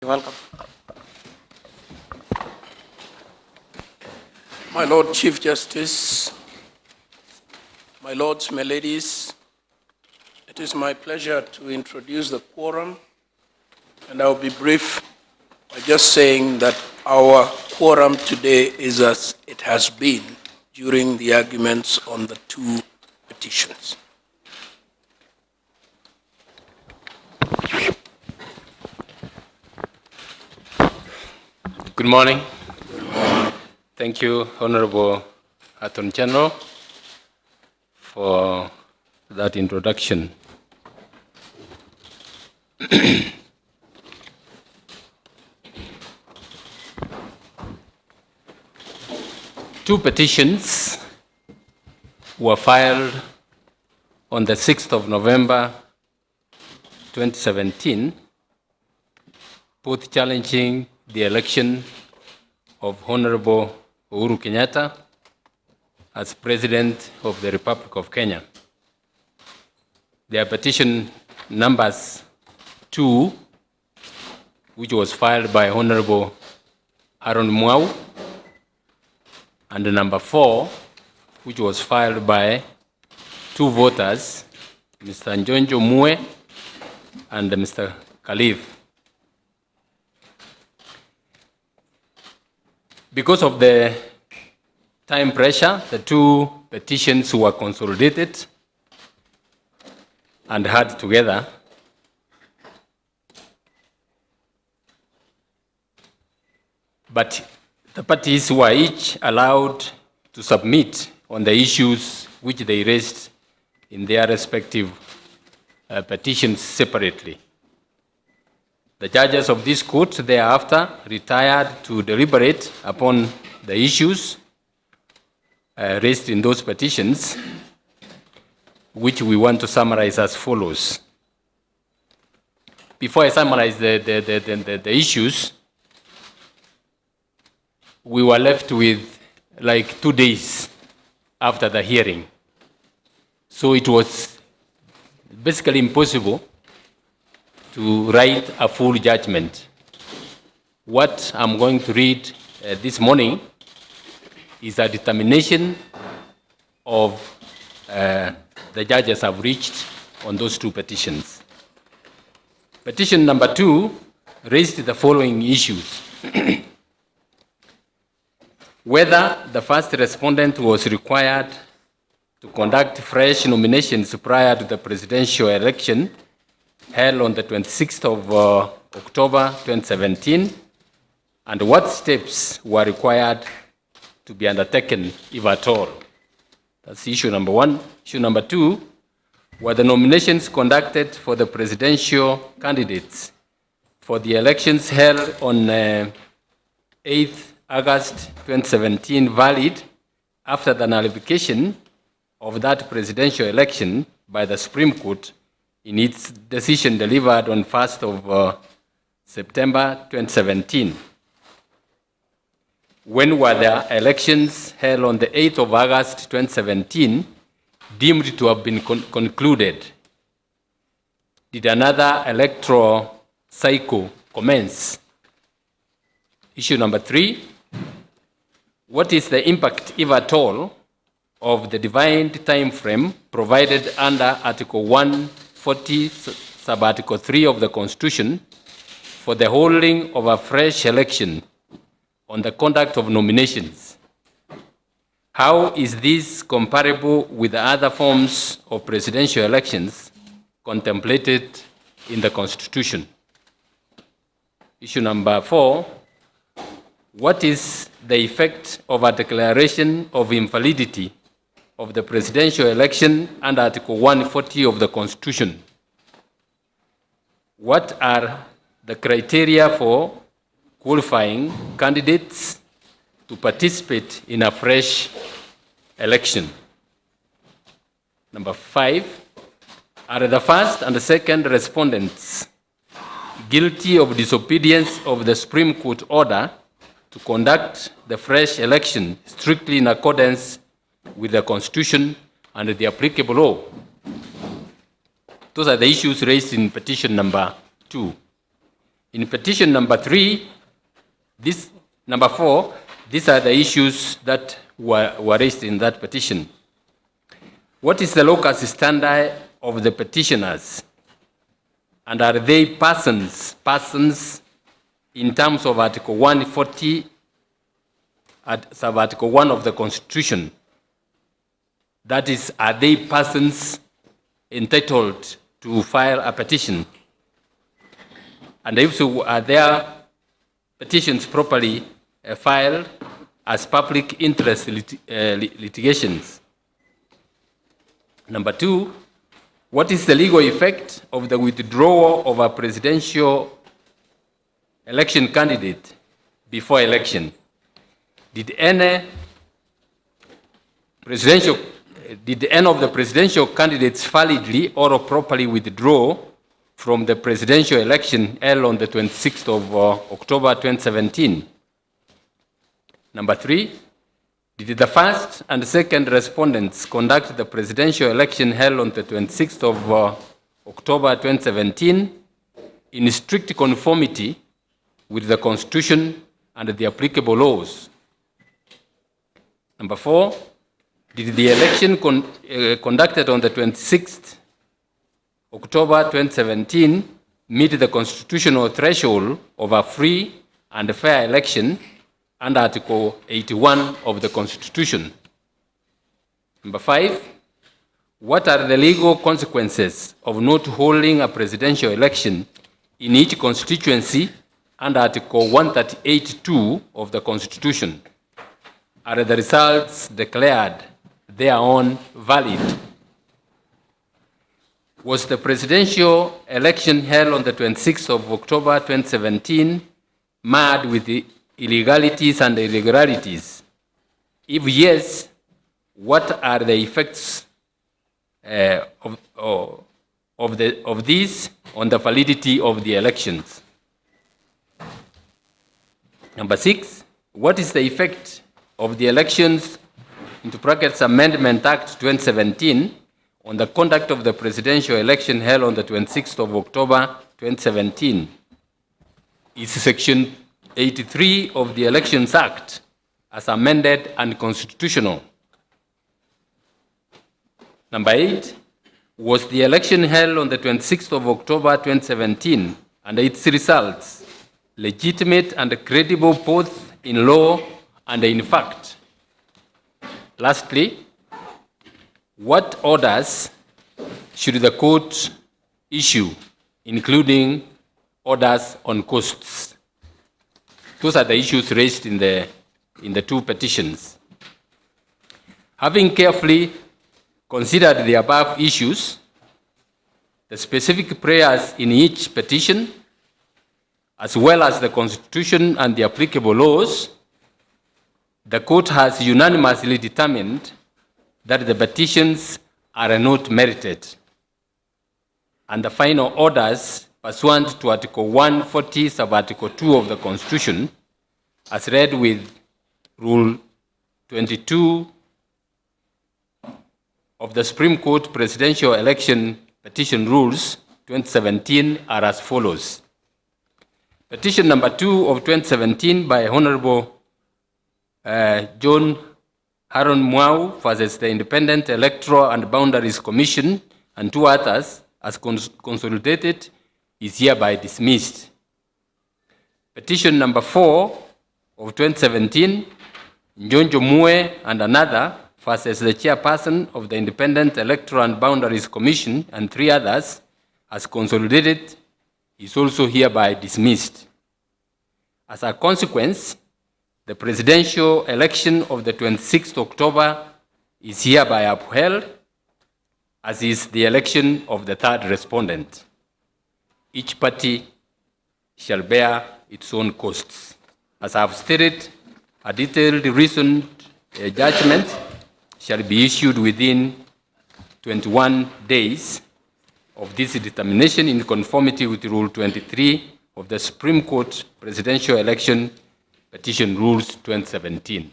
You're welcome. My Lord Chief Justice, my lords, my ladies, it is my pleasure to introduce the quorum, and I'll be brief by just saying that our quorum today is as it has been during the arguments on the two petitions. Good morning. Thank you, Honorable Attorney General, for that introduction. Two petitions were filed on the 6th of November 2017, both challenging the election of Honorable Uhuru Kenyatta as President of the Republic of Kenya. Their petition numbers 2, which was filed by Honorable Aaron Mwau, and the number 4, which was filed by two voters, Mr. Njonjo Mue and Mr. Khalif. Because of the time pressure, the two petitions were consolidated and heard together. But the parties were each allowed to submit on the issues which they raised in their respective petitions separately. The judges of this court thereafter retired to deliberate upon the issues raised in those petitions, which we want to summarize as follows. Before I summarize the issues, we were left with like 2 days after the hearing. So it was basically impossible to write a full judgment. What I'm going to read this morning is a determination of the judges have reached on those two petitions. Petition number 2 raised the following issues. Whether the first respondent was required to conduct fresh nominations prior to the presidential election held on the 26th of October 2017, and what steps were required to be undertaken, if at all. That's issue number 1. Issue number 2, were the nominations conducted for the presidential candidates for the elections held on 8th August 2017 valid after the nullification of that presidential election by the Supreme Court in its decision delivered on 1st of September 2017. When were the elections held on the 8th of August 2017 deemed to have been concluded? Did another electoral cycle commence? Issue number 3, what is the impact, if at all, of the defined time frame provided under Article 140, sub-Article 3 of the Constitution for the holding of a fresh election on the conduct of nominations? How is this comparable with the other forms of presidential elections contemplated in the Constitution? Issue number 4, what is the effect of a declaration of invalidity of the presidential election under Article 140 of the Constitution? What are the criteria for qualifying candidates to participate in a fresh election? Number 5, are the first and the second respondents guilty of disobedience of the Supreme Court order to conduct the fresh election strictly in accordance with the Constitution and the applicable law? Those are the issues raised in petition number 2. In petition number 4, these are the issues that were raised in that petition. What is the locus standi of the petitioners? And are they persons in terms of Article 140, sub-Article 1 of the Constitution? That is, are they persons entitled to file a petition? And if so, are their petitions properly filed as public interest litigations? Number 2, what is the legal effect of the withdrawal of a presidential election candidate before election? Did any of the presidential candidates validly or properly withdraw from the presidential election held on the 26th of October 2017? Number 3, did the first and second respondents conduct the presidential election held on the 26th of October 2017 in strict conformity with the Constitution and the applicable laws? Number 4, did the election conducted on the 26th October 2017 meet the constitutional threshold of a free and fair election under Article 81 of the Constitution? Number 5, what are the legal consequences of not holding a presidential election in each constituency under Article 138(2) of the Constitution? Are the results declared thereon valid? Was the presidential election held on the 26th of October 2017 marred with the illegalities and irregularities? If yes, what are the effects of these on the validity of the elections? Number 6, what is the effect of the Elections into brackets Amendment Act 2017 on the conduct of the presidential election held on the 26th of October 2017? Is Section 83 of the Elections Act as amended unconstitutional? Number 8, was the election held on the 26th of October 2017 and its results legitimate and credible both in law and in fact? Lastly, what orders should the court issue, including orders on costs? Those are the issues raised in the 2 petitions. Having carefully considered the above issues, the specific prayers in each petition, as well as the Constitution and the applicable laws, the court has unanimously determined that the petitions are not merited, and the final orders pursuant to Article 140, sub-Article 2 of the Constitution, as read with Rule 22 of the Supreme Court Presidential Election Petition Rules 2017, are as follows. Petition number 2 of 2017 by Honorable John Haron Mwau versus the Independent Electoral and Boundaries Commission and 2 others, as consolidated, is hereby dismissed. Petition number 4 of 2017, Njonjo Mue and another versus the chairperson of the Independent Electoral and Boundaries Commission and 3 others, as consolidated, is also hereby dismissed. As a consequence, the presidential election of the 26th October is hereby upheld, as is the election of the 3rd respondent. Each party shall bear its own costs. As I have stated, a detailed reasoned judgment shall be issued within 21 days of this determination in conformity with Rule 23 of the Supreme Court Presidential Election Petition Rules 2017.